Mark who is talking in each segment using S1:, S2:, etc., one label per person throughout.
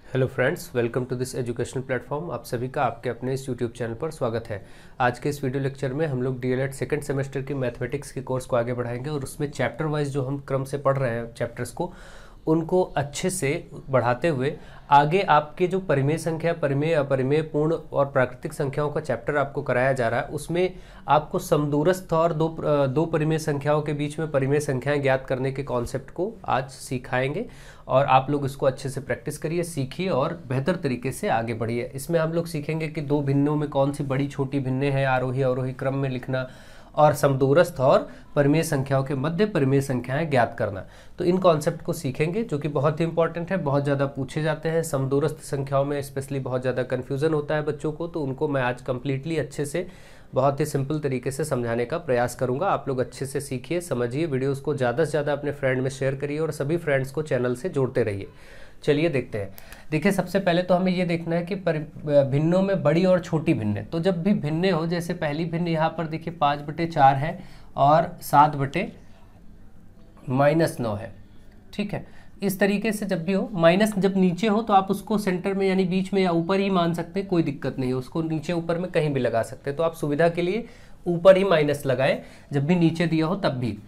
S1: Hello friends, welcome to this educational platform. आप सभी का आपके अपने इस यूट्यूब चैनल पर स्वागत है। आज के इस वीडियो लेक्चर में हम लोग डीएलएड सेकंड सेमेस्टर की मैथमेटिक्स के कोर्स को आगे बढ़ाएंगे और उसमें चैप्टर वाइज जो हम क्रम से पढ़ रहे हैं चैप्टर्स को, उनको अच्छे से बढ़ाते हुए आगे आपके जो परिमेय संख्या, परिमेय, अपरिमेय, पूर्ण और प्राकृतिक संख्याओं का चैप्टर आपको कराया जा रहा है, उसमें आपको समदूरस्थ और दो परिमेय संख्याओं के बीच में परिमेय संख्याएं ज्ञात करने के कॉन्सेप्ट को आज सिखाएंगे और आप लोग इसको अच्छे से प्रैक्टिस करिए, सीखिए और बेहतर तरीके से आगे बढ़िए। इसमें हम लोग सीखेंगे कि दो भिन्नों में कौन सी बड़ी छोटी भिन्नें हैं, आरोही अवरोही क्रम में लिखना और समदूरस्थ और परिमेय संख्याओं के मध्य परिमेय संख्याएं ज्ञात करना। तो इन कॉन्सेप्ट को सीखेंगे जो कि बहुत ही इंपॉर्टेंट है, बहुत ज़्यादा पूछे जाते हैं। समदूरस्थ संख्याओं में स्पेशली बहुत ज़्यादा कन्फ्यूज़न होता है बच्चों को, तो उनको मैं आज कंप्लीटली अच्छे से बहुत ही सिंपल तरीके से समझाने का प्रयास करूंगा। आप लोग अच्छे से सीखिए, समझिए, वीडियोस को ज़्यादा से ज़्यादा अपने फ्रेंड में शेयर करिए और सभी फ्रेंड्स को चैनल से जोड़ते रहिए। चलिए देखते हैं। देखिए, सबसे पहले तो हमें ये देखना है कि भिन्नों में बड़ी और छोटी भिन्नें। तो जब भी भिन्नें हो, जैसे पहली भिन्न यहाँ पर देखिए 5/4 है और 7/-9 है, ठीक है। इस तरीके से जब भी हो, माइनस जब नीचे हो तो आप उसको सेंटर में यानी बीच में या ऊपर ही मान सकते हैं, कोई दिक्कत नहीं है। उसको नीचे ऊपर में कहीं भी लगा सकते हैं, तो आप सुविधा के लिए ऊपर ही माइनस लगाएं जब भी नीचे दिया हो तब भी।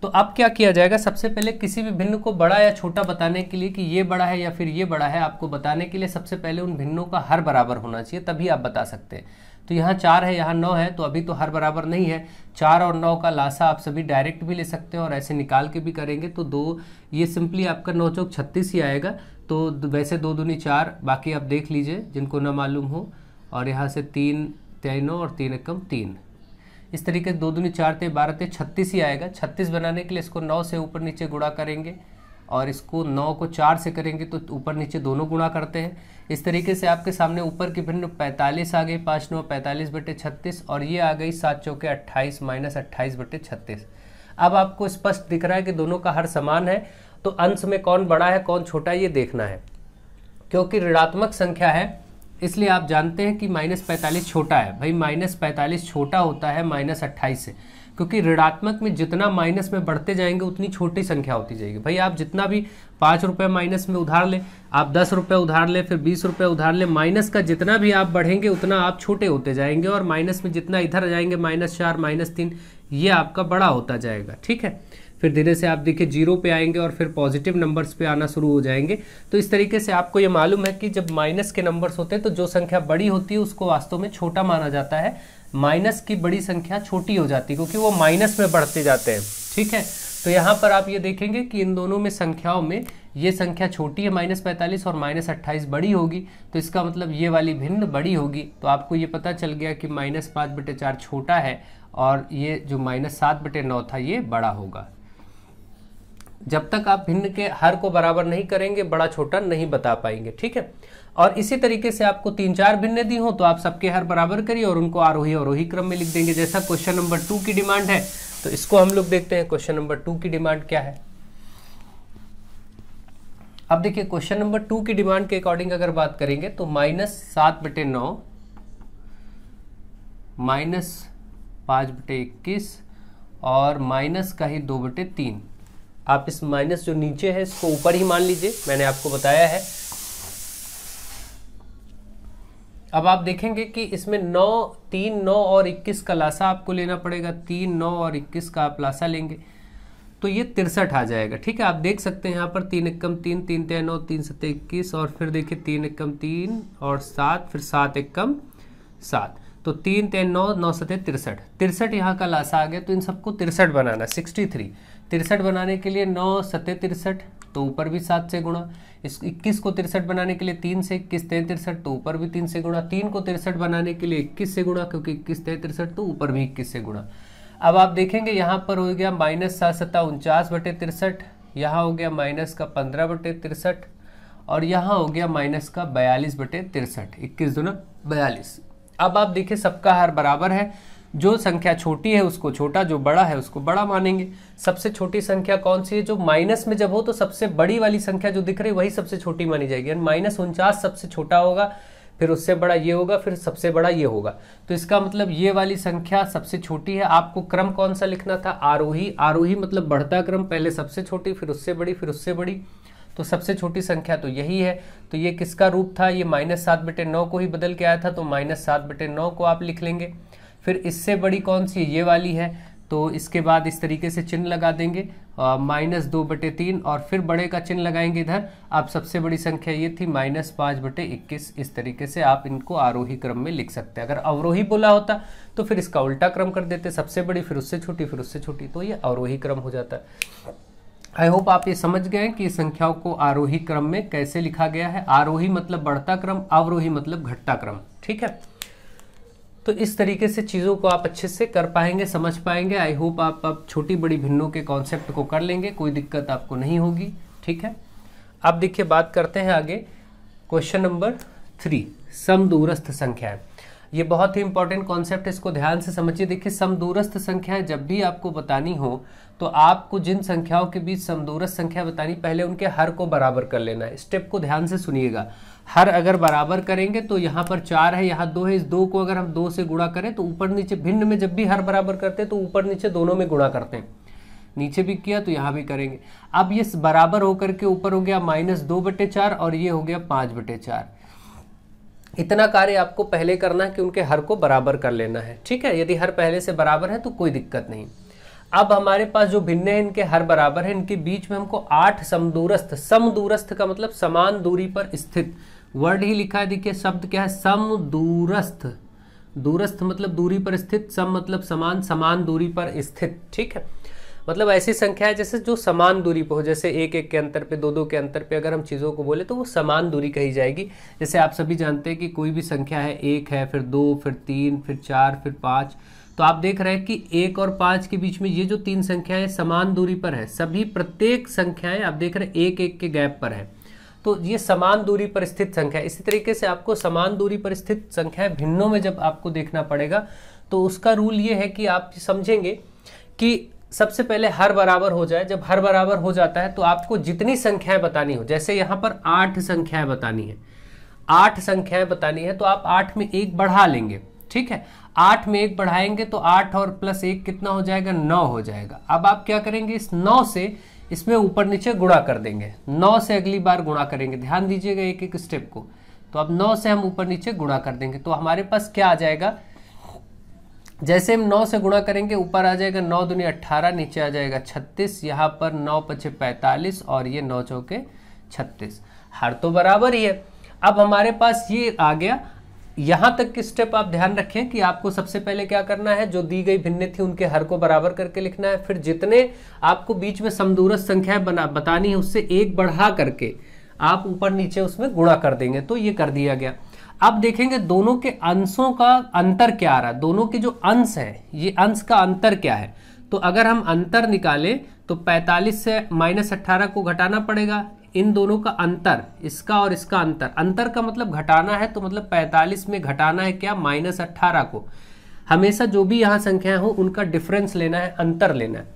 S1: तो अब क्या किया जाएगा, सबसे पहले किसी भी भिन्न को बड़ा या छोटा बताने के लिए कि ये बड़ा है या फिर ये बड़ा है, आपको बताने के लिए सबसे पहले उन भिन्नों का हर बराबर होना चाहिए, तभी आप बता सकते हैं। तो यहाँ 4 है, यहाँ 9 है, तो अभी तो हर बराबर नहीं है। 4 और 9 का लासा आप सभी डायरेक्ट भी ले सकते हैं और ऐसे निकाल के भी करेंगे तो दो, ये सिंपली आपका 9 चौक 36 ही आएगा। तो वैसे 2 दूनी 4, बाकी आप देख लीजिए जिनको ना मालूम हो। और यहाँ से 3 3 और 3 एकम 3, इस तरीके से 2 दूनी 4 ते 12 ते 36 ही आएगा। 36 बनाने के लिए इसको 9 से ऊपर नीचे गुणा करेंगे और इसको 9 को 4 से करेंगे तो ऊपर नीचे दोनों गुणा करते हैं। इस तरीके से आपके सामने ऊपर की भिन्न 45 आ गई, 5 9 45/36 और ये आ गई 7 चौके 28 माइनस 28/36। अब आपको स्पष्ट दिख रहा है कि दोनों का हर समान है, तो अंश में कौन बड़ा है कौन छोटा है ये देखना है। क्योंकि ऋणात्मक संख्या है इसलिए आप जानते हैं कि -45 छोटा है। भाई -45 छोटा होता है -28 से, क्योंकि ऋणात्मक में जितना माइनस में बढ़ते जाएंगे उतनी छोटी संख्या होती जाएगी। भाई आप जितना भी 5 रुपये माइनस में उधार लें, आप 10 रुपये उधार लें, फिर 20 रुपये उधार लें, माइनस का जितना भी आप बढ़ेंगे उतना आप छोटे होते जाएंगे और माइनस में जितना इधर जाएंगे -4 -3, ये आपका बड़ा होता जाएगा, ठीक है। फिर धीरे से आप देखिए 0 पे आएंगे और फिर पॉजिटिव नंबर्स पे आना शुरू हो जाएंगे। तो इस तरीके से आपको ये मालूम है कि जब माइनस के नंबर्स होते हैं तो जो संख्या बड़ी होती है उसको वास्तव में छोटा माना जाता है, माइनस की बड़ी संख्या छोटी हो जाती है क्योंकि वो माइनस में बढ़ते जाते हैं, ठीक है। तो यहाँ पर आप ये देखेंगे कि इन दोनों में संख्याओं में ये संख्या छोटी है -45 और -28 बड़ी होगी, तो इसका मतलब ये वाली भिन्न बड़ी होगी। तो आपको ये पता चल गया कि -5/4 छोटा है और ये जो -7/9 था ये बड़ा होगा। जब तक आप भिन्न के हर को बराबर नहीं करेंगे बड़ा छोटा नहीं बता पाएंगे, ठीक है। और इसी तरीके से आपको 3-4 भिन्न दी हो तो आप सबके हर बराबर करिए और उनको आरोही अवरोही क्रम में लिख देंगे, जैसा क्वेश्चन नंबर 2 की डिमांड है। तो इसको हम लोग देखते हैं क्वेश्चन नंबर 2 की डिमांड क्या है। अब देखिए क्वेश्चन नंबर 2 की डिमांड के अकॉर्डिंग अगर बात करेंगे तो -7/9 -5/21 और माइनस का ही 2/3। आप इस माइनस जो नीचे है इसको ऊपर ही मान लीजिए, मैंने आपको बताया है। अब आप देखेंगे कि इसमें 3 9 और 21 का लासा आपको लेना पड़ेगा। 3 9 और 21 का आप लासा लेंगे तो ये 63 आ जाएगा, ठीक है। आप देख सकते हैं यहाँ पर 3 एकम 3 3 3 9 3 7 21 और फिर देखिए 3 एकम 3 और 7 फिर 7 एकम 7, तो 3 3 9 9 7 63 63 यहाँ का लासा आ गया। तो इन सबको 63 बनाना, 63 बनाने के लिए 9 7 63, तो ऊपर भी 7 से गुणा। इस 21 को 63 बनाने के लिए 3 से 21 63, तो ऊपर भी 3 से गुणा। 3 को 63 बनाने के लिए 21 से गुणा, क्योंकि 21 63 तो ऊपर भी 21 से गुणा। अब आप देखेंगे यहाँ पर हो गया -7 7 49/63, यहाँ हो गया माइनस का 15/63 और यहाँ हो गया माइनस का 42/63, 21 दूना 42। अब आप देखिए सबका हर बराबर है, जो संख्या छोटी है उसको छोटा, जो बड़ा है उसको बड़ा मानेंगे। सबसे छोटी संख्या कौन सी है, जो माइनस में जब हो तो सबसे बड़ी वाली संख्या जो दिख रही है वही सबसे छोटी मानी जाएगी। -49 सबसे छोटा होगा, फिर उससे बड़ा ये होगा, फिर सबसे बड़ा ये होगा। तो इसका मतलब ये वाली संख्या सबसे छोटी है। आपको क्रम कौन सा लिखना था, आरोही। आरोही मतलब बढ़ता क्रम, पहले सबसे छोटी फिर उससे बड़ी फिर उससे बड़ी। तो सबसे छोटी संख्या तो यही है। तो ये किसका रूप था, ये -7/9 को ही बदल के आया था, तो -7/9 को आप लिख लेंगे। फिर इससे बड़ी कौन सी, ये वाली है, तो इसके बाद इस तरीके से चिन्ह लगा देंगे -2/3 और फिर बड़े का चिन्ह लगाएंगे इधर। अब सबसे बड़ी संख्या ये थी -5/21। इस तरीके से आप इनको आरोही क्रम में लिख सकते हैं। अगर अवरोही बोला होता तो फिर इसका उल्टा क्रम कर देते, सबसे बड़ी फिर उससे छोटी फिर उससे छोटी, तो ये अवरोही क्रम हो जाता है। आई होप आप ये समझ गए हैं कि संख्याओं को आरोही क्रम में कैसे लिखा गया है। आरोही मतलब बढ़ता क्रम, अवरोही मतलब घटता क्रम। ठीक है, तो इस तरीके से चीज़ों को आप अच्छे से कर पाएंगे, समझ पाएंगे। आई होप आप अब छोटी बड़ी भिन्नों के कॉन्सेप्ट को कर लेंगे, कोई दिक्कत आपको नहीं होगी। ठीक है, अब देखिए बात करते हैं आगे क्वेश्चन नंबर 3, समदूरस्थ संख्याएं। ये बहुत ही इंपॉर्टेंट कॉन्सेप्ट है, इसको ध्यान से समझिए। देखिए समदूरस्थ संख्याएं जब भी आपको बतानी हो तो आपको जिन संख्याओं के बीच समदूरस्थ संख्या बतानी, पहले उनके हर को बराबर कर लेना है। स्टेप को ध्यान से सुनिएगा। हर अगर बराबर करेंगे तो यहाँ पर 4 है, यहाँ 2 है, इस 2 को अगर हम 2 से गुणा करें तो ऊपर नीचे, भिन्न में जब भी हर बराबर करते हैं तो ऊपर नीचे दोनों में गुणा करते हैं, नीचे भी किया तो यहाँ भी करेंगे। अब ये बराबर होकर के ऊपर हो गया -2/4 और ये हो गया 5/4। इतना कार्य आपको पहले करना है कि उनके हर को बराबर कर लेना है। ठीक है, यदि हर पहले से बराबर है तो कोई दिक्कत नहीं। अब हमारे पास जो भिन्न है, इनके हर बराबर है, इनके बीच में हमको 8 समदूरस्थ, समदूरस्थ का मतलब समान दूरी पर स्थित, वर्ड ही लिखा है। देखिए शब्द क्या है, समदूरस्थ। दूरस्थ मतलब दूरी पर स्थित, सम मतलब समान, समान दूरी पर स्थित। ठीक है, मतलब ऐसी संख्या है जैसे जो समान दूरी पर हो, जैसे 1-1 के अंतर पे, 2-2 के अंतर पे अगर हम चीज़ों को बोले तो वो समान दूरी कही जाएगी। जैसे आप सभी जानते हैं कि कोई भी संख्या है, 1 है, फिर 2, फिर 3, फिर 4, फिर 5, तो आप देख रहे हैं कि 1 और 5 के बीच में ये जो 3 संख्याएं समान दूरी पर है। सभी प्रत्येक संख्याएं आप देख रहे हैं 1-1 के गैप पर है, तो ये समान दूरी पर स्थित संख्या है। इसी तरीके से आपको समान दूरी पर स्थित संख्याएं भिन्नों में जब आपको देखना पड़ेगा तो उसका रूल ये है कि आप समझेंगे कि सबसे पहले हर बराबर हो जाए। जब हर बराबर हो जाता है तो आपको जितनी संख्याएं बतानी हो, जैसे यहाँ पर 8 संख्याएं बतानी है, 8 संख्याएं बतानी है तो आप 8 में 1 बढ़ा लेंगे। ठीक है, 8 में 1 बढ़ाएंगे तो 8 और प्लस 1 कितना हो जाएगा, 9 हो जाएगा। अब आप क्या करेंगे, इस 9 से इसमें ऊपर नीचे गुणा कर देंगे, 9 से अगली बार गुणा करेंगे। ध्यान दीजिएगा एक एक स्टेप को। तो अब 9 से हम ऊपर नीचे गुणा कर देंगे तो हमारे पास क्या आ जाएगा, जैसे हम 9 से गुणा करेंगे ऊपर आ जाएगा 9 दूनी 18, नीचे आ जाएगा 36, यहाँ पर 9 पचे 45 और ये 9 चौके 36। हर तो बराबर ही है। अब हमारे पास ये आ गया। यहाँ तक की स्टेप आप ध्यान रखें कि आपको सबसे पहले क्या करना है, जो दी गई भिन्न थी उनके हर को बराबर करके लिखना है। फिर जितने आपको बीच में समदूरस्थ संख्याएं बतानी है उससे 1 बढ़ा करके आप ऊपर नीचे उसमें गुणा कर देंगे, तो ये कर दिया गया। अब देखेंगे दोनों के अंशों का अंतर क्या आ रहा है, दोनों के जो अंश है ये अंश का अंतर क्या है। तो अगर हम अंतर निकालें तो 45 से -18 को घटाना पड़ेगा। इन दोनों का अंतर, इसका और इसका अंतर, अंतर का मतलब घटाना है, तो मतलब 45 में घटाना है क्या, -18 को। हमेशा जो भी यहाँ संख्याएं हो उनका डिफरेंस लेना है, अंतर लेना है।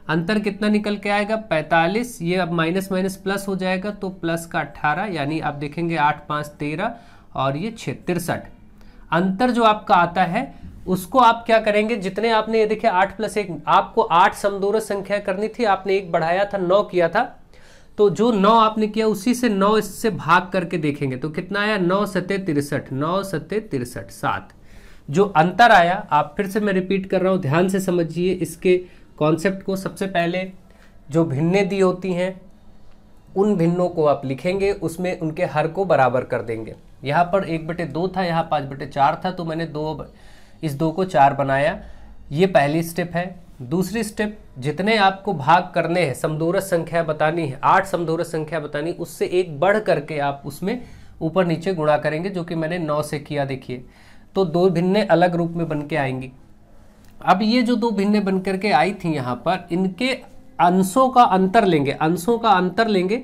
S1: अंतर कितना निकल के आएगा, 45, ये अब माइनस माइनस प्लस हो जाएगा तो प्लस का 18, यानी आप देखेंगे 8 5 13 और ये 6 63। अंतर जो आपका आता है उसको आप क्या करेंगे, जितने आपने ये देखिए 8 + 1, आपको 8 समदूरस्थ संख्या करनी थी, आपने 1 बढ़ाया था, 9 किया था, तो जो 9 आपने किया उसी से 9 इससे भाग करके देखेंगे तो कितना आया, 9 7 63, 9 7 63 7। जो अंतर आया, आप फिर से मैं रिपीट कर रहा हूं, ध्यान से समझिए इसके कॉन्सेप्ट को। सबसे पहले जो भिन्नें दी होती हैं उन भिन्नों को आप लिखेंगे, उसमें उनके हर को बराबर कर देंगे। यहाँ पर 1/2 था, यहाँ 5/4 था, तो मैंने इस 2 को 4 बनाया। ये पहली स्टेप है। दूसरी स्टेप, जितने आपको भाग करने हैं, समदूरस्थ संख्या बतानी है, 8 समदूरस्थ संख्या बतानी, उससे 1 बढ़ करके आप उसमें ऊपर नीचे गुणा करेंगे, जो कि मैंने 9 से किया। देखिए तो 2 भिन्नें अलग रूप में बन के आएंगी। अब ये जो 2 भिन्नें बन करके आई थी यहाँ पर, इनके अंशों का अंतर लेंगे, अंशों का अंतर लेंगे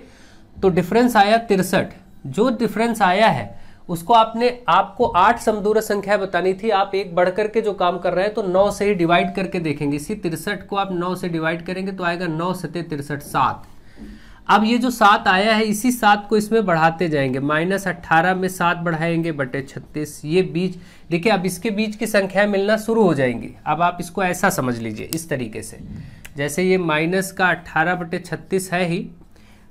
S1: तो डिफरेंस आया 63। जो डिफरेंस आया है उसको आपको 8 समदूरस्थ संख्या बतानी थी, आप 1 बढ़ करके जो काम कर रहे हैं तो 9 से ही डिवाइड करके देखेंगे। इसी 63 को आप 9 से डिवाइड करेंगे तो आएगा 9 7 63 7। अब ये जो 7 आया है, इसी 7 को इसमें बढ़ाते जाएंगे, -18 में 7 बढ़ाएंगे बटे 36। ये बीच देखिए, अब इसके बीच की संख्या मिलना शुरू हो जाएंगी। अब आप इसको ऐसा समझ लीजिए, इस तरीके से, जैसे ये -18/36 है ही,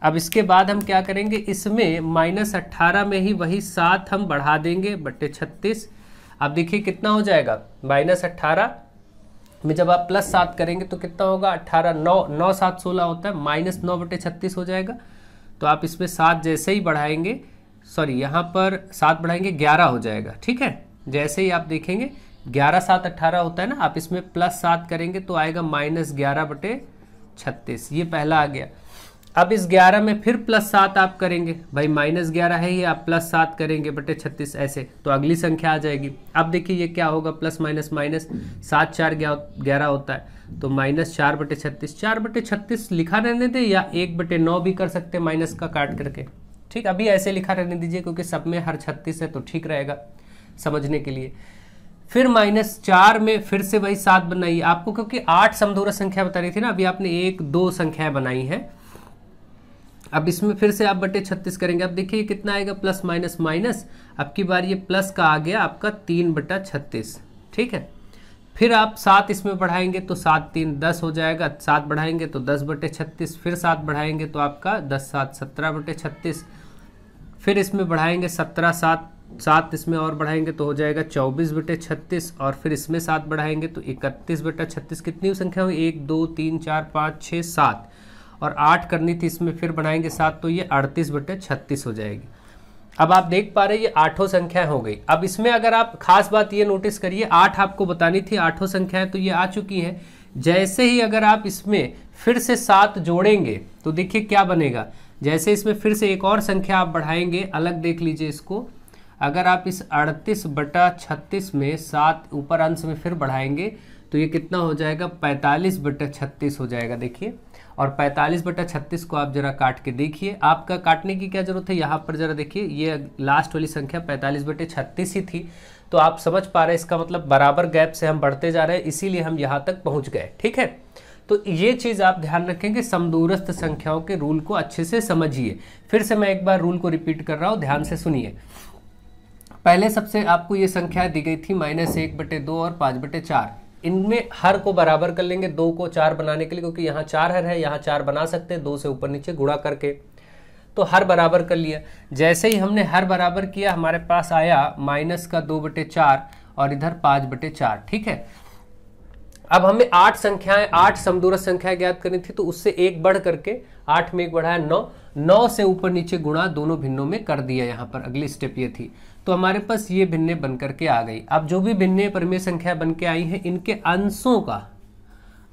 S1: अब इसके बाद हम क्या करेंगे, इसमें -18 में ही वही 7 हम बढ़ा देंगे बटे 36। अब देखिए कितना हो जाएगा, -18 में जब आप +7 करेंगे तो कितना होगा, 18 9 7 16 होता है, -9 बटे 36 हो जाएगा। तो आप इसमें 7 जैसे ही बढ़ाएंगे, सॉरी यहाँ पर 7 बढ़ाएंगे 11 हो जाएगा। ठीक है, जैसे ही आप देखेंगे 11 7 18 होता है ना, आप इसमें +7 करेंगे तो आएगा -11 बटे 36, ये पहला आ गया। अब इस 11 में फिर +7 आप करेंगे, भाई -11 है ये, आप +7 करेंगे बटे 36 ऐसे, तो अगली संख्या आ जाएगी। अब देखिए ये क्या होगा, प्लस माइनस माइनस, 7 4 11 होता है, तो -4 बटे 36। 4 बटे 36 लिखा रहने दे या 1 बटे 9 भी कर सकते हैं माइनस का काट करके। ठीक, अभी ऐसे लिखा रहने दीजिए क्योंकि सब में हर 36 है तो ठीक रहेगा समझने के लिए। फिर -4 में फिर से वही 7 बनाइए आपको, क्योंकि 8 समदूरस्थ संख्या बता रही थी ना, अभी आपने 1 2 संख्याएं बनाई है। अब इसमें फिर से आप बटे 36 करेंगे। अब देखिए कितना आएगा, प्लस माइनस माइनस, अब की बार ये प्लस का आ गया आपका 3 बटा 36। ठीक है, फिर आप 7 इसमें बढ़ाएंगे तो 7 3 10 हो जाएगा, 7 बढ़ाएंगे तो 10 बटे 36, फिर 7 बढ़ाएंगे तो आपका 10 7 17 बटे 36, फिर इसमें बढ़ाएंगे 17 7 इसमें और बढ़ाएंगे तो हो जाएगा 24 बटे 36, और फिर इसमें 7 बढ़ाएंगे तो 31 बटा 36। कितनी संख्या हुई, 1 2 3 4 5 6 7, और 8 करनी थी, इसमें फिर बनाएंगे 7 तो ये 38 बटे 36 हो जाएगी। अब आप देख पा रहे हैं ये 8 संख्या हो गई। अब इसमें अगर आप खास बात ये नोटिस करिए, 8 आपको बतानी थी, 8 संख्याएं तो ये आ चुकी हैं। जैसे ही अगर आप इसमें फिर से 7 जोड़ेंगे तो देखिए क्या बनेगा, जैसे इसमें फिर से एक और संख्या आप बढ़ाएंगे, अलग देख लीजिए इसको, अगर आप इस 38 बटा 36 में 7 ऊपर अंश में फिर बढ़ाएंगे तो ये कितना हो जाएगा, 45 बटा 36 हो जाएगा। देखिए, और 45 बटा 36 को आप जरा काट के देखिए, आपका काटने की क्या जरूरत है, यहाँ पर जरा देखिए, ये लास्ट वाली संख्या 45 बटे 36 ही थी, तो आप समझ पा रहे हैं इसका मतलब बराबर गैप से हम बढ़ते जा रहे हैं, इसीलिए हम यहाँ तक पहुँच गए। ठीक है, तो ये चीज़ आप ध्यान रखेंगे, समदूरस्थ संख्याओं के रूल को अच्छे से समझिए। फिर से मैं एक बार रूल को रिपीट कर रहा हूँ, ध्यान से सुनिए। पहले सबसे आपको ये संख्या दी गई थी -1 बटे 2 और 5 बटे 4, इनमें हर को बराबर कर लेंगे 2 को 4 बनाने के लिए, क्योंकि यहाँ 4 हर है, यहाँ 4 बना सकते हैं 2 से ऊपर नीचे गुणा करके, तो हर बराबर कर लिया। जैसे ही हमने हर बराबर किया हमारे पास आया -2 बटे 4 और इधर 5 बटे 4। ठीक है, अब हमें 8 संख्याएं, 8 समदूरस्थ संख्याएं ज्ञात करनी थी, तो उससे एक बढ़ करके 8 में एक बढ़ाया 9, 9 से ऊपर नीचे गुणा दोनों भिन्नों में कर दिया। यहाँ पर अगली स्टेप ये थी, तो हमारे पास ये भिन्ने बन करके आ गई। अब जो भी भिन्ने परिमेय संख्या बन के आई हैं, इनके अंशों का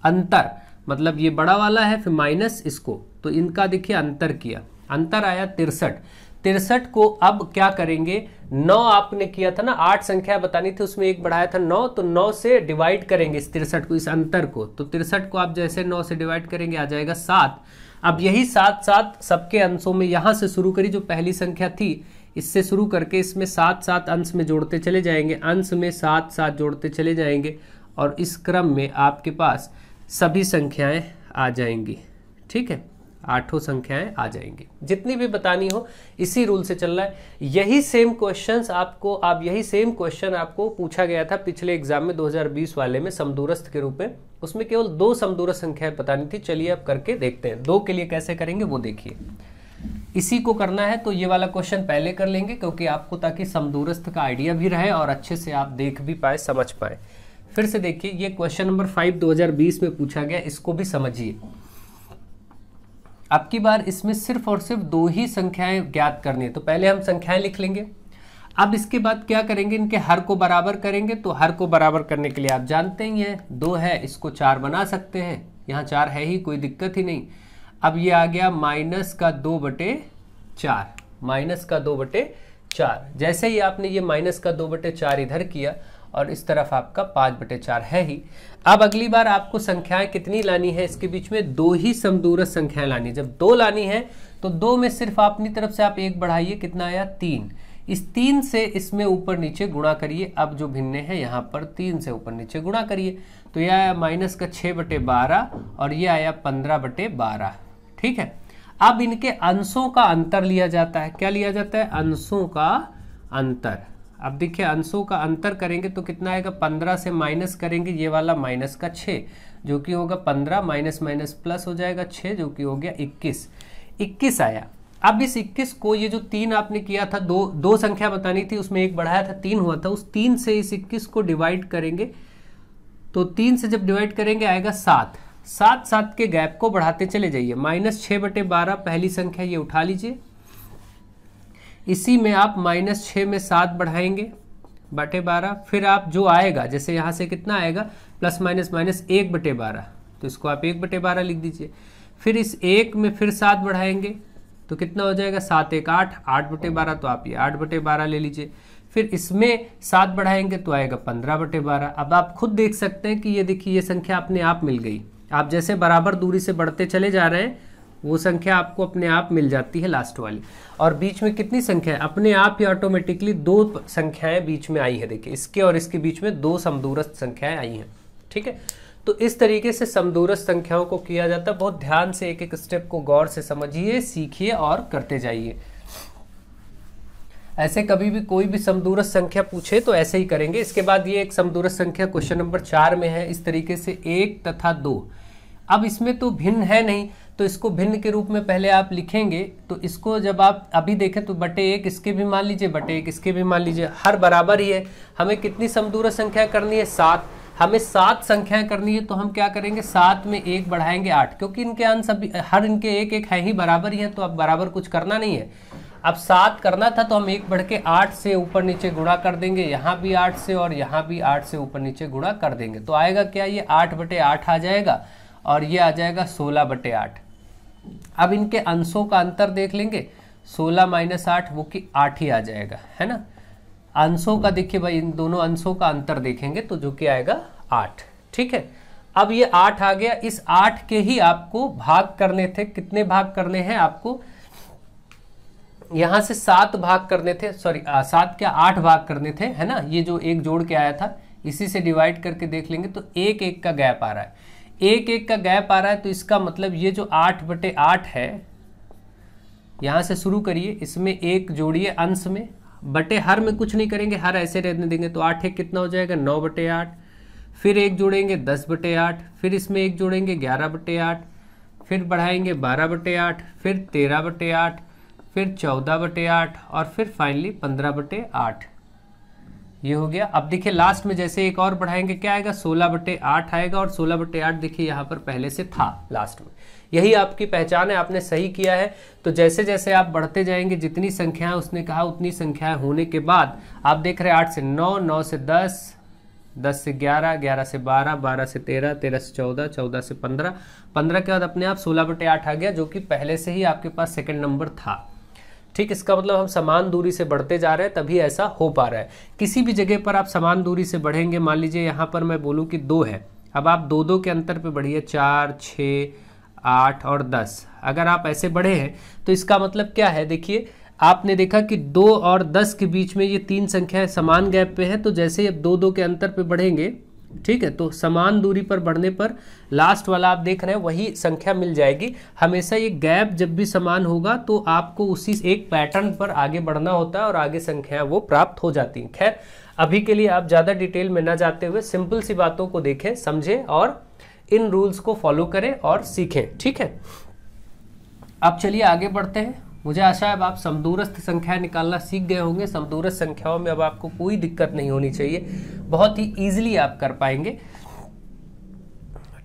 S1: अंतर, मतलब ये बड़ा वाला है फिर माइनस इसको, तो इनका देखिए अंतर किया, अंतर आया 63। 63 को अब क्या करेंगे, 9 आपने किया था ना, 8 संख्या बतानी थी, उसमें एक बढ़ाया था 9, तो 9 से डिवाइड करेंगे इस 63 को, इस अंतर को, तो 63 को आप जैसे 9 से डिवाइड करेंगे आ जाएगा 7। अब यही 7 7 सबके अंशों में यहाँ से शुरू करी, जो पहली संख्या थी इससे शुरू करके इसमें 7 7 अंश में जोड़ते चले जाएंगे, अंश में 7 7 जोड़ते चले जाएंगे, और इस क्रम में आपके पास सभी संख्याएं आ जाएंगी। ठीक है, 8 संख्याएं आ जाएंगी, जितनी भी बतानी हो इसी रूल से चल रहा है। यही सेम क्वेश्चन आपको पूछा गया था पिछले एग्जाम में 2020 वाले में, समदूरस्थ के रूप में, उसमें केवल 2 समदूरस्थ संख्याएं बतानी थी। चलिए अब करके देखते हैं, 2 के लिए कैसे करेंगे वो देखिए। इसी को करना है तो ये वाला क्वेश्चन पहले कर लेंगे, क्योंकि आपको ताकि समदूरस्थ का आइडिया भी रहे और अच्छे से आप देख भी पाए, समझ पाए। फिर से देखिए, ये क्वेश्चन नंबर 5 2020 में पूछा गया, इसको भी समझिए। अब की बार इसमें सिर्फ और सिर्फ 2 ही संख्याएं ज्ञात करनी है, तो पहले हम संख्याएं लिख लेंगे। अब इसके बाद क्या करेंगे, इनके हर को बराबर करेंगे। तो हर को बराबर करने के लिए आप जानते ही हैं, 2 है, इसको 4 बना सकते हैं, यहाँ 4 है ही, कोई दिक्कत ही नहीं। अब ये आ गया -2 बटे 4, -2 बटे 4। जैसे ही आपने ये -2 बटे 4 इधर किया, और इस तरफ आपका 5 बटे 4 है ही। अब अगली बार आपको संख्याएं कितनी लानी है, इसके बीच में 2 ही समदूरस्थ संख्याएं लानी। जब 2 लानी है तो 2 में सिर्फ अपनी तरफ से आप 1 बढ़ाइए, कितना आया 3। इस 3 से इसमें ऊपर नीचे गुणा करिए। अब जो भिन्ने हैं यहाँ पर 3 से ऊपर नीचे गुणा करिए, तो यह आया -6 बटे 12 और ये आया 15 बटे 12। ठीक है, अब इनके अंशों का अंतर लिया जाता है। क्या लिया जाता है, अंशों का अंतर। अब देखिए अंशों का अंतर करेंगे तो कितना आएगा, 15 से माइनस करेंगे, ये वाला -6 जो कि होगा 15, माइनस माइनस प्लस हो जाएगा 6 जो कि हो गया 21। 21 आया। अब इस 21 को, ये जो 3 आपने किया था, दो संख्या बतानी थी, उसमें एक बढ़ाया था 3 हुआ था, उस 3 से इस 21 को डिवाइड करेंगे तो 3 से जब डिवाइड करेंगे आएगा 7। 7 के गैप को बढ़ाते चले जाइए। -6/12 पहली संख्या ये उठा लीजिए, इसी में आप -6 में 7 बढ़ाएंगे बटे 12, फिर आप जो आएगा, जैसे यहाँ से कितना आएगा प्लस माइनस माइनस 1/12, तो इसको आप 1/12 लिख दीजिए। फिर इस 1 में फिर 7 बढ़ाएंगे तो कितना हो जाएगा 7 1 8, 8/12, तो आप ये 8/12 ले लीजिए। फिर इसमें 7 बढ़ाएंगे तो आएगा 15/12। अब आप खुद देख सकते हैं कि ये देखिए ये संख्या अपने आप मिल गई। आप जैसे बराबर दूरी से बढ़ते चले जा रहे हैं वो संख्या आपको अपने आप मिल जाती है लास्ट वाली। और बीच में कितनी संख्या है, अपने आप ही ऑटोमेटिकली 2 संख्याएं बीच में आई है। देखिए इसके और इसके बीच में 2 समदूरस्थ संख्याएं आई हैं। ठीक है, तो इस तरीके से समदूरस्थ संख्याओं को किया जाता है। बहुत ध्यान से एक एक स्टेप को गौर से समझिए, सीखिए और करते जाइए। ऐसे कभी भी कोई भी समदूरस्थ संख्या पूछे तो ऐसे ही करेंगे। इसके बाद ये एक समदूरस्थ संख्या क्वेश्चन नंबर 4 में है, इस तरीके से 1 तथा 2। अब इसमें तो भिन्न है नहीं, तो इसको भिन्न के रूप में पहले आप लिखेंगे। तो इसको जब आप अभी देखें तो बटे 1 इसके भी मान लीजिए, बटे 1 इसके भी मान लीजिए, हर बराबर ही है। हमें कितनी समदूरस्थ संख्या करनी है, 7। हमें 7 संख्याएं करनी है, तो हम क्या करेंगे 7 में 1 बढ़ाएंगे 8, क्योंकि इनके अंश सभी, हर इनके 1 1 है ही, बराबर ही है, तो अब बराबर कुछ करना नहीं है। अब 7 करना था तो हम 1 बढ़ के 8 से ऊपर नीचे गुणा कर देंगे, यहाँ भी 8 से और यहाँ भी 8 से ऊपर नीचे गुणा कर देंगे, तो आएगा क्या, ये 8/8 आ जाएगा और ये आ जाएगा 16/8। अब इनके अंशों का अंतर देख लेंगे, 16 - 8 वो कि 8 ही आ जाएगा, है ना। अंशों का देखिए भाई, इन दोनों अंशों का अंतर देखेंगे तो जो कि आएगा 8। ठीक है, अब ये 8 आ गया। इस 8 के ही आपको भाग करने थे। कितने भाग करने हैं आपको, यहां से 7 भाग करने थे, सॉरी 7 क्या 8 भाग करने थे, है ना। ये जो एक जोड़ के आया था इसी से डिवाइड करके देख लेंगे तो 1 1 का गैप आ रहा है, 1 1 का गैप आ रहा है। तो इसका मतलब ये जो 8/8 है, यहां से शुरू करिए, इसमें 1 जोड़िए अंश में, बटे हर में कुछ नहीं करेंगे, हर ऐसे रहने देंगे, तो 8 1 कितना हो जाएगा 9/8। फिर 1 जोड़ेंगे 10/8, फिर इसमें 1 जोड़ेंगे 11/8, फिर बढ़ाएंगे 12/8, फिर 13/8, फिर 14/8 और फिर फाइनली 15/8। ये हो गया। अब देखिए लास्ट में जैसे एक और बढ़ाएंगे क्या आएगा, 16/8 आएगा, और 16/8 देखिए यहाँ पर पहले से था लास्ट में। यही आपकी पहचान है, आपने सही किया है। तो जैसे जैसे आप बढ़ते जाएंगे, जितनी संख्याएं उसने कहा उतनी संख्याएं होने के बाद आप देख रहे हैं 8 से 9, 9 से 10, 10 से 11, 11 से 12, 12 से 13, 13 से 14, 14 से 15, 15 के बाद अपने आप 16/8 आ गया, जो कि पहले से ही आपके पास सेकंड नंबर था। ठीक, इसका मतलब हम समान दूरी से बढ़ते जा रहे हैं, तभी ऐसा हो पा रहा है। किसी भी जगह पर आप समान दूरी से बढ़ेंगे, मान लीजिए यहाँ पर मैं बोलूँ कि 2 है, अब आप 2 2 के अंतर पे बढ़िए, 4 6 8 और 10। अगर आप ऐसे बढ़े हैं तो इसका मतलब क्या है, देखिए आपने देखा कि 2 और 10 के बीच में ये 3 संख्याएं समान गैप पे है। तो जैसे अब 2 2 के अंतर पे बढ़ेंगे, ठीक है, तो समान दूरी पर बढ़ने पर लास्ट वाला आप देख रहे हैं वही संख्या मिल जाएगी। हमेशा ये गैप जब भी समान होगा तो आपको उसी एक पैटर्न पर आगे बढ़ना होता है और आगे संख्याएं वो प्राप्त हो जाती हैं। खैर अभी के लिए आप ज़्यादा डिटेल में ना जाते हुए सिंपल सी बातों को देखें, समझें और इन रूल्स को फॉलो करें और सीखें। ठीक है, अब चलिए आगे बढ़ते हैं। मुझे आशा है अब आप समदूरस्थ संख्याएं निकालना सीख गए होंगे। समदूरस्थ संख्याओं में अब आपको कोई दिक्कत नहीं होनी चाहिए, बहुत ही इजीली आप कर पाएंगे।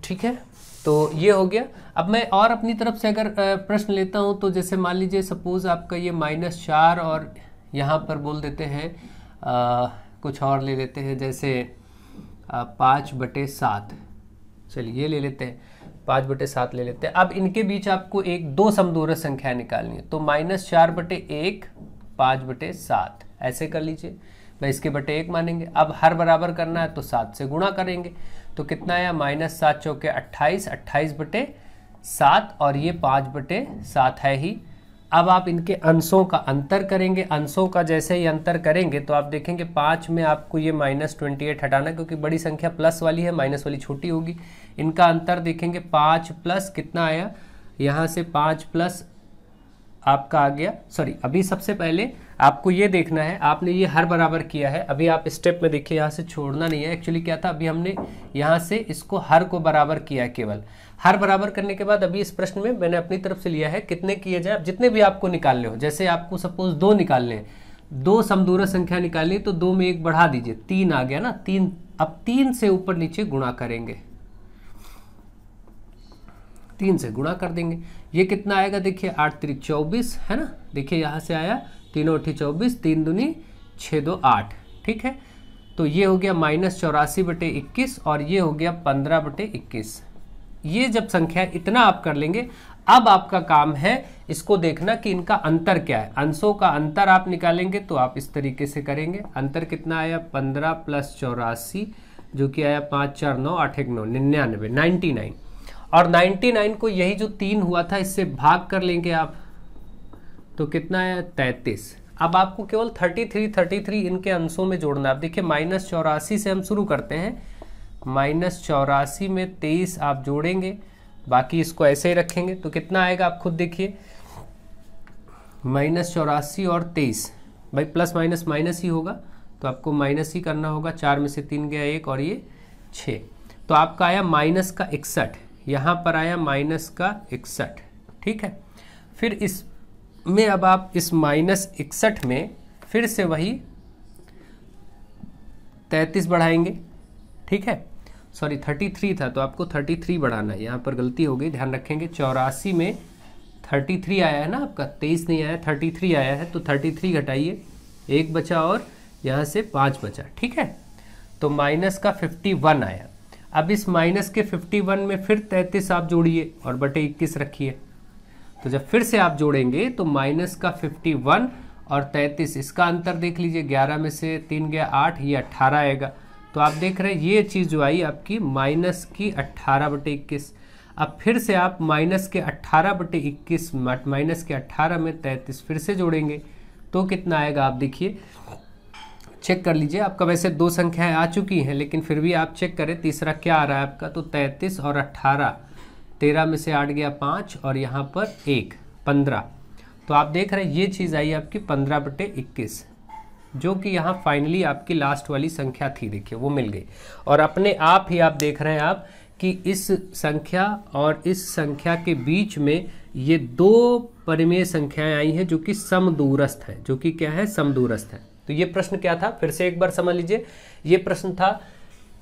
S1: ठीक है, तो ये हो गया। अब मैं और अपनी तरफ से अगर प्रश्न लेता हूं, तो जैसे मान लीजिए सपोज आपका ये -4 और यहाँ पर बोल देते हैं कुछ और ले लेते हैं, जैसे 5/7। चलिए ये ले लेते हैं, 5/7 ले लेते हैं। अब इनके बीच आपको 2 समदूरस्थ संख्याएं निकालनी है, तो -4/1 5/7 ऐसे कर लीजिए, मैं इसके बटे 1 मानेंगे। अब हर बराबर करना है तो 7 से गुणा करेंगे, तो कितना आया -7 चौके 28, 28/7 और ये 5/7 है ही। अब आप इनके अंशों का अंतर करेंगे। अंशों का जैसे ही अंतर करेंगे तो आप देखेंगे 5 में आपको ये -28 हटाना, क्योंकि बड़ी संख्या प्लस वाली है, माइनस वाली छोटी होगी। इनका अंतर देखेंगे 5 प्लस कितना आया, यहाँ से 5 प्लस आपका आ गया, सॉरी अभी सबसे पहले आपको ये देखना है, आपने ये हर बराबर किया है, अभी आप स्टेप में देखिए, यहाँ से छोड़ना नहीं है। एक्चुअली क्या था, अभी हमने यहाँ से इसको हर को बराबर किया है, केवल हर बराबर करने के बाद अभी इस प्रश्न में मैंने अपनी तरफ से लिया है कितने किए जाए, जितने भी आपको निकालने हो। जैसे आपको सपोज 2 निकालने हैं, 2 समदूरस्थ संख्या निकालनी, तो 2 में 1 बढ़ा दीजिए, 3 आ गया ना, 3। अब 3 से ऊपर नीचे गुणा करेंगे, 3 से गुणा कर देंगे। ये कितना आएगा देखिए, 8 3 24 है ना। देखिए यहाँ से आया 3 8 24, 3 दूनी 6 2 8, ठीक है। तो ये हो गया -84/21 और ये हो गया 15/21। ये जब संख्या इतना आप कर लेंगे, अब आपका काम है इसको देखना कि इनका अंतर क्या है। अंशों का अंतर आप निकालेंगे तो आप इस तरीके से करेंगे। अंतर कितना आया, 15 + 84, जो कि आया 5 4 9 8 1 9, 99, 99। और 99 को यही जो 3 हुआ था इससे भाग कर लेंगे आप, तो कितना आया, 33। अब आपको केवल 33 इनके अंशों में जोड़ना है। आप देखिए -84 से हम शुरू करते हैं, -84 में 23 आप जोड़ेंगे, बाकी इसको ऐसे ही रखेंगे, तो कितना आएगा आप खुद देखिए, -84 और 23, भाई प्लस माइनस माइनस ही होगा, तो आपको माइनस ही करना होगा। 4 में से 3 गया 1 और ये 6, तो आपका आया -61, यहाँ पर आया -61, ठीक है। फिर इसमें अब आप इस -61 में फिर से वही 33 बढ़ाएंगे, ठीक है। सॉरी 33 था, तो आपको 33 बढ़ाना है, यहाँ पर गलती हो गई, ध्यान रखेंगे। 84 में 33 आया है ना आपका, 23 नहीं आया, 33 आया है, तो 33 घटाइए, 1 बचा और यहाँ से 5 बचा, ठीक है। तो माइनस का 51 आया। अब इस माइनस के 51 में फिर 33 आप जोड़िए और बटे 21 रखिए। तो जब फिर से आप जोड़ेंगे तो माइनस का 51 और 33, इसका अंतर देख लीजिए, 11 में से 3 गया 8, ये 18 आएगा। तो आप देख रहे हैं ये चीज़ जो आई आपकी माइनस की 18/21। अब फिर से आप माइनस के 18/21 माइनस के 18 में 33 फिर से जोड़ेंगे, तो कितना आएगा आप देखिए, चेक कर लीजिए। आपका वैसे 2 संख्याएं आ चुकी हैं, लेकिन फिर भी आप चेक करें तीसरा क्या आ रहा है आपका, तो 33 और 18, 13 में से 8 गया 5 और यहाँ पर 1 15। तो आप देख रहे हैं ये चीज़ आई आपकी 15/21, जो कि यहाँ फाइनली आपकी लास्ट वाली संख्या थी, देखिए वो मिल गई। और अपने आप ही आप देख रहे हैं आप कि इस संख्या और इस संख्या के बीच में ये 2 परिमेय संख्याएं आई हैं जो कि समदूरस्थ हैं, जो कि क्या है, समदूरस्थ हैं। तो ये प्रश्न क्या था, फिर से एक बार समझ लीजिए। ये प्रश्न था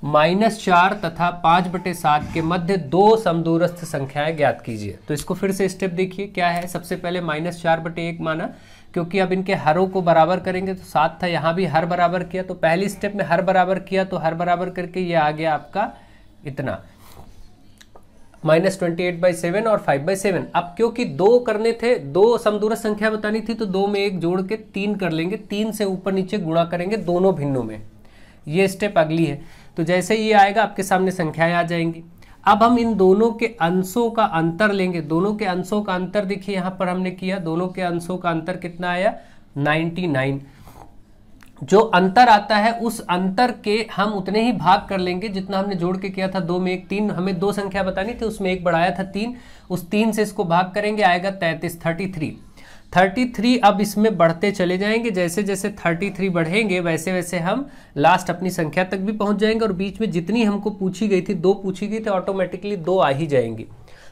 S1: -4 तथा 5/7 के मध्य 2 समदूरस्थ संख्याएं ज्ञात कीजिए। तो इसको फिर से स्टेप देखिए क्या है। सबसे पहले -4/1 माना, क्योंकि अब इनके हरों को बराबर करेंगे, तो 7 था, यहाँ भी हर बराबर किया, तो पहली स्टेप में हर बराबर किया, तो हर बराबर करके ये आ गया आपका इतना -28/7 और 5/7। अब क्योंकि 2 करने थे, 2 समदूरस्थ संख्या बतानी थी, तो 2 में 1 जोड़ के 3 कर लेंगे, 3 से ऊपर नीचे गुणा करेंगे दोनों भिन्नों में। ये स्टेप अगली है। तो जैसे ये आएगा आपके सामने संख्याएं आ जाएंगी। अब हम इन दोनों के अंशों का अंतर लेंगे। दोनों के अंशों का अंतर देखिए यहाँ पर हमने किया, दोनों के अंशों का अंतर कितना आया, 99। जो अंतर आता है उस अंतर के हम उतने ही भाग कर लेंगे जितना हमने जोड़ के किया था। 2 में 1 3, हमें 2 संख्या बतानी थी, उसमें 1 बढ़ाया था 3, उस 3 से इसको भाग करेंगे, आएगा 33। अब इसमें बढ़ते चले जाएंगे, जैसे जैसे 33 बढ़ेंगे वैसे वैसे हम लास्ट अपनी संख्या तक भी पहुंच जाएंगे, और बीच में जितनी हमको पूछी गई थी, 2 पूछी गई थी, ऑटोमेटिकली 2 आ ही जाएंगी।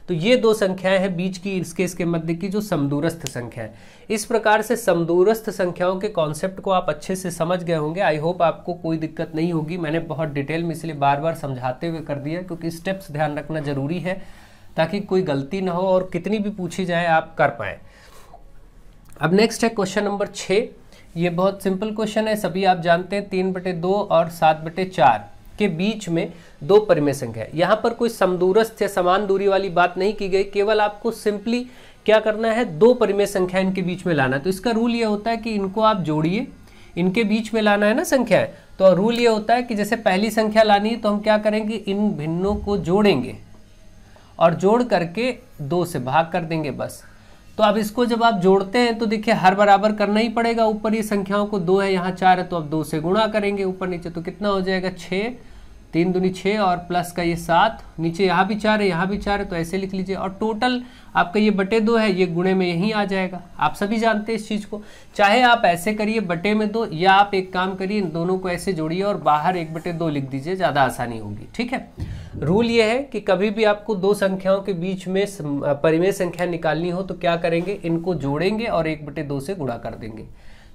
S1: तो ये 2 संख्याएं हैं बीच की, इसके मध्य की जो समदूरस्थ संख्या है। इस प्रकार से समदूरस्थ संख्याओं के कॉन्सेप्ट को आप अच्छे से समझ गए होंगे। आई होप आपको कोई दिक्कत नहीं होगी। मैंने बहुत डिटेल में इसलिए बार बार समझाते हुए कर दिया, क्योंकि स्टेप्स ध्यान रखना जरूरी है ताकि कोई गलती ना हो और कितनी भी पूछी जाए आप कर पाएँ। अब नेक्स्ट है क्वेश्चन नंबर 6। ये बहुत सिंपल क्वेश्चन है, सभी आप जानते हैं। 3/2 और 7/4 के बीच में 2 परिमेय संख्या है। यहाँ पर कोई समदूरस्थ या समान दूरी वाली बात नहीं की गई, केवल आपको सिंपली क्या करना है, 2 परिमेय संख्या इनके बीच में लाना है। तो इसका रूल ये होता है कि इनको आप जोड़िए, इनके बीच में लाना है ना संख्याएं। तो रूल ये होता है कि जैसे पहली संख्या लानी है तो हम क्या करेंगे, इन भिन्नों को जोड़ेंगे और जोड़ करके 2 से भाग कर देंगे बस। तो अब इसको जब आप जोड़ते हैं तो देखिए हर बराबर करना ही पड़ेगा। ऊपर ये संख्याओं को 2 है, यहाँ 4 है, तो अब 2 से गुणा करेंगे ऊपर नीचे, तो कितना हो जाएगा 6 3 दूनी 6 और प्लस का ये 7, नीचे यहाँ भी 4 है, यहाँ भी 4 है, तो ऐसे लिख लीजिए। और टोटल आपका ये बटे 2 है, ये गुणे में यहीं आ जाएगा। आप सभी जानते हैं इस चीज़ को। चाहे आप ऐसे करिए बटे में 2, या आप एक काम करिए इन दोनों को ऐसे जोड़िए और बाहर 1/2 लिख दीजिए, ज़्यादा आसानी होगी। ठीक है, रूल ये है कि कभी भी आपको दो संख्याओं के बीच में परिमेय संख्या निकालनी हो तो क्या करेंगे, इनको जोड़ेंगे और 1/2 से गुणा कर देंगे।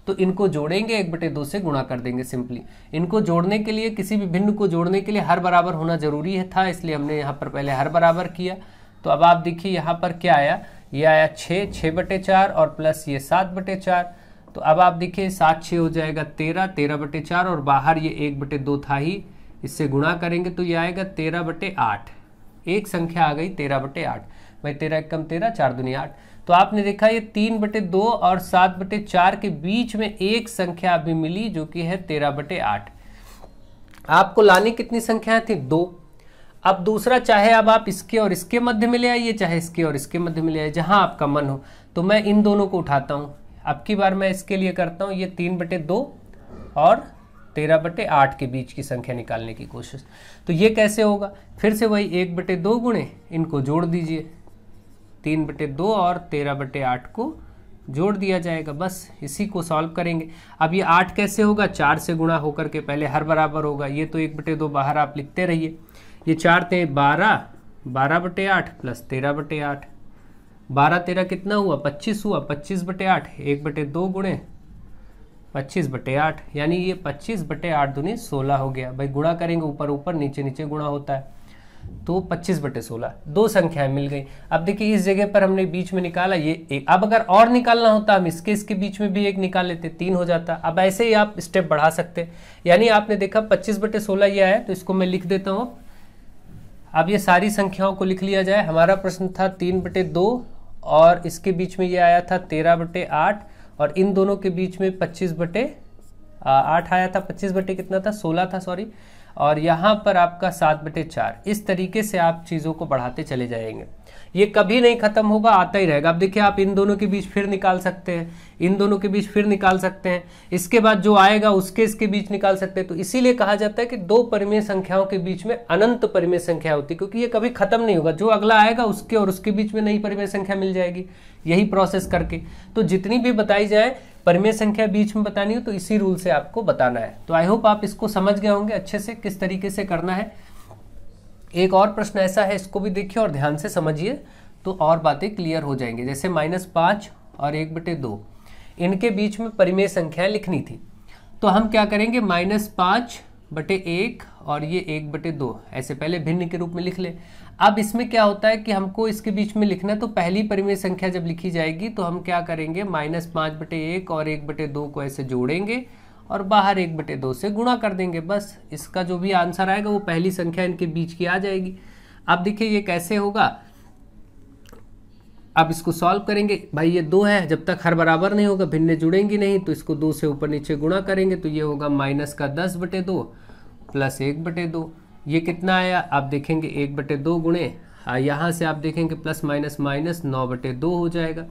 S1: तो इनको जोड़ेंगे 1/2 से गुणा कर देंगे सिंपली। इनको जोड़ने के लिए, किसी भी भिन्न को जोड़ने के लिए हर बराबर होना जरूरी था, इसलिए हमने यहाँ पर पहले हर बराबर किया। तो अब आप देखिए यहाँ पर क्या आया, ये आया 6/4 और प्लस ये 7/4। तो अब आप देखिए 7 6 हो जाएगा 13, 13/4 और बाहर ये 1/2 था ही, इससे गुणा करेंगे तो ये आएगा 13/8। एक संख्या आ गई 13/8। भाई 13 कम 13, 4 दूनी 8। तो आपने देखा ये 3/2 और 7/4 के बीच में एक संख्या अभी मिली जो कि है 13/8। आपको लानी कितनी संख्या थी, 2। अब दूसरा, चाहे अब आप इसके और इसके मध्य में ले आइए, चाहे इसके और इसके मध्य में ले आइए, जहां आपका मन हो। तो मैं इन दोनों को उठाता हूं। अब की बार मैं इसके लिए करता हूं ये 3/2 और 13/8 के बीच की संख्या निकालने की कोशिश। तो ये कैसे होगा, फिर से वही 1/2 गुणे, इनको जोड़ दीजिए, 3/2 और 13/8 को जोड़ दिया जाएगा। बस इसी को सॉल्व करेंगे। अब ये 8 कैसे होगा, 4 से गुणा होकर के पहले हर बराबर होगा। ये तो 1/2 बाहर आप लिखते रहिए। ये 4 थे 12, 12/8 प्लस 13/8, 12 13 कितना हुआ, 25 हुआ, 25/8, 1/2 गुणे 25/8, यानी ये 25/8 दूनी 16 हो गया। भाई गुणा करेंगे ऊपर ऊपर, नीचे नीचे गुणा होता है, तो 25/16 दो संख्याएं मिल गई। अब देखिए इस जगह पर हमने बीच में निकाला ये एक। अब अगर और निकालना होता हम इसके बीच में भी एक निकाल लेते, 3 हो जाता। अब ऐसे ही आप स्टेप बढ़ा सकते। यानी आपने देखा 25/16 ये आया, तो इसको मैं लिख देता हूँ। अब ये सारी संख्याओं को लिख लिया जाए। हमारा प्रश्न था 3/2 और इसके बीच में ये आया था 13/8 और इन दोनों के बीच में 25/8 आया था। 25 कितना था, 16 था, सॉरी। और यहाँ पर आपका 7/4। इस तरीके से आप चीज़ों को बढ़ाते चले जाएंगे, ये कभी नहीं खत्म होगा, आता ही रहेगा। अब देखिए आप इन दोनों के बीच फिर निकाल सकते हैं, इन दोनों के बीच फिर निकाल सकते हैं, इसके बाद जो आएगा उसके इसके बीच निकाल सकते हैं। तो इसीलिए कहा जाता है कि दो परिमेय संख्याओं के बीच में अनंत परिमेय संख्या होती है, क्योंकि ये कभी खत्म नहीं होगा। जो अगला आएगा उसके और उसके बीच में नई परिमेय संख्या मिल जाएगी, यही प्रोसेस करके। तो जितनी भी बताई जाए परिमेय संख्या बीच में बतानी हो तो इसी रूल से आपको बताना है। तो आई होप आप इसको समझ गए होंगे अच्छे से किस तरीके से करना है। एक और प्रश्न ऐसा है, इसको भी देखिए और ध्यान से समझिए तो और बातें क्लियर हो जाएंगे। जैसे -5 और 1/2 इनके बीच में परिमेय संख्या लिखनी थी, तो हम क्या करेंगे, -5/1 और ये 1/2 ऐसे पहले भिन्न के रूप में लिख ले। अब इसमें क्या होता है कि हमको इसके बीच में लिखना है, तो पहली परिमेय संख्या जब लिखी जाएगी तो हम क्या करेंगे, -5/1 और 1/2 को ऐसे जोड़ेंगे और बाहर 1/2 से गुणा कर देंगे। बस इसका जो भी आंसर आएगा वो पहली संख्या इनके बीच की आ जाएगी। अब देखिए ये कैसे होगा, अब इसको सॉल्व करेंगे। भाई ये 2 है, जब तक हर बराबर नहीं होगा भिन्न जुड़ेंगी नहीं, तो इसको 2 से ऊपर नीचे गुणा करेंगे तो ये होगा -10/2 प्लस 1/2। ये कितना आया, आप देखेंगे 1/2 गुणे, यहाँ से आप देखेंगे प्लस माइनस माइनस 9/2 हो जाएगा।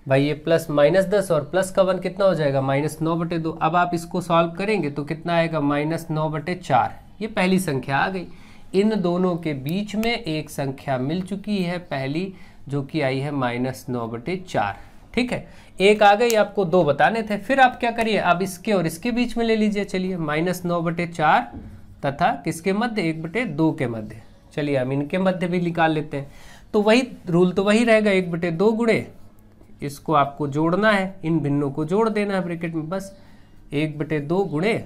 S1: भाई ये +-10 और प्लस का 1 कितना हो जाएगा, -9/2। अब आप इसको सॉल्व करेंगे तो कितना आएगा, -9/4। ये पहली संख्या आ गई। इन दोनों के बीच में एक संख्या मिल चुकी है पहली, जो कि आई है -9/4। ठीक है, एक आ गई, आपको 2 बताने थे। फिर आप क्या करिए, अब इसके और इसके बीच में ले लीजिए। चलिए -9/4 तथा किसके मध्य, 1/2 के मध्य। चलिए हम इनके मध्य भी निकाल लेते हैं। तो वही रूल तो वही रहेगा, 1/2 गुणे, इसको आपको जोड़ना है, इन भिन्नों को जोड़ देना है ब्रैकेट में। बस 1/2 गुणे,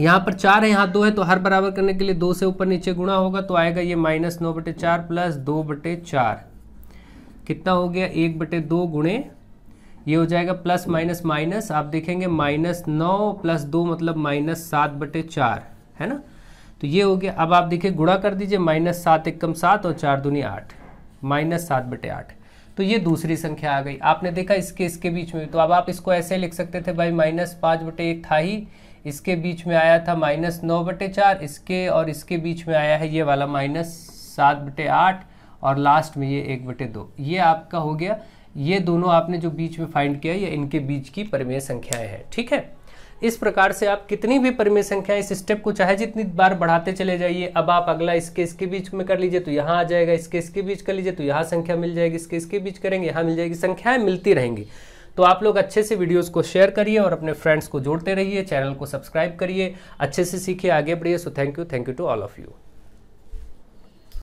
S1: यहाँ पर 4 है, यहाँ 2 है, तो हर बराबर करने के लिए 2 से ऊपर नीचे गुणा होगा, तो आएगा ये -9/4 प्लस 2/4। कितना हो गया, 1/2 गुणे, ये हो जाएगा प्लस माइनस माइनस, आप देखेंगे -9 प्लस 2 मतलब -7/4 है ना। तो ये हो गया। अब आप देखिए गुणा कर दीजिए, -7 एकम 7 और 4 दूनी 8, -7/8। तो ये दूसरी संख्या आ गई। आपने देखा इसके बीच में, तो अब आप इसको ऐसे लिख सकते थे, भाई -5/1 था ही, इसके बीच में आया था -9/4, इसके और इसके बीच में आया है ये वाला -7/8 और लास्ट में ये 1/2। ये आपका हो गया। ये दोनों आपने जो बीच में फाइंड किया, ये इनके बीच की परिमेय संख्याएं हैं। ठीक है, इस प्रकार से आप कितनी भी परिमेय संख्या इस स्टेप को चाहे जितनी बार बढ़ाते चले जाइए। अब आप अगला इसके बीच में कर लीजिए तो यहाँ आ जाएगा, इसके बीच कर लीजिए तो यहाँ संख्या मिल जाएगी, इसके बीच करेंगे यहाँ मिल जाएगी, संख्याएं मिलती रहेंगी। तो आप लोग अच्छे से वीडियोस को शेयर करिए और अपने फ्रेंड्स को जोड़ते रहिए, चैनल को सब्सक्राइब करिए, अच्छे से सीखिए, आगे बढ़िए। So thank you to all of you.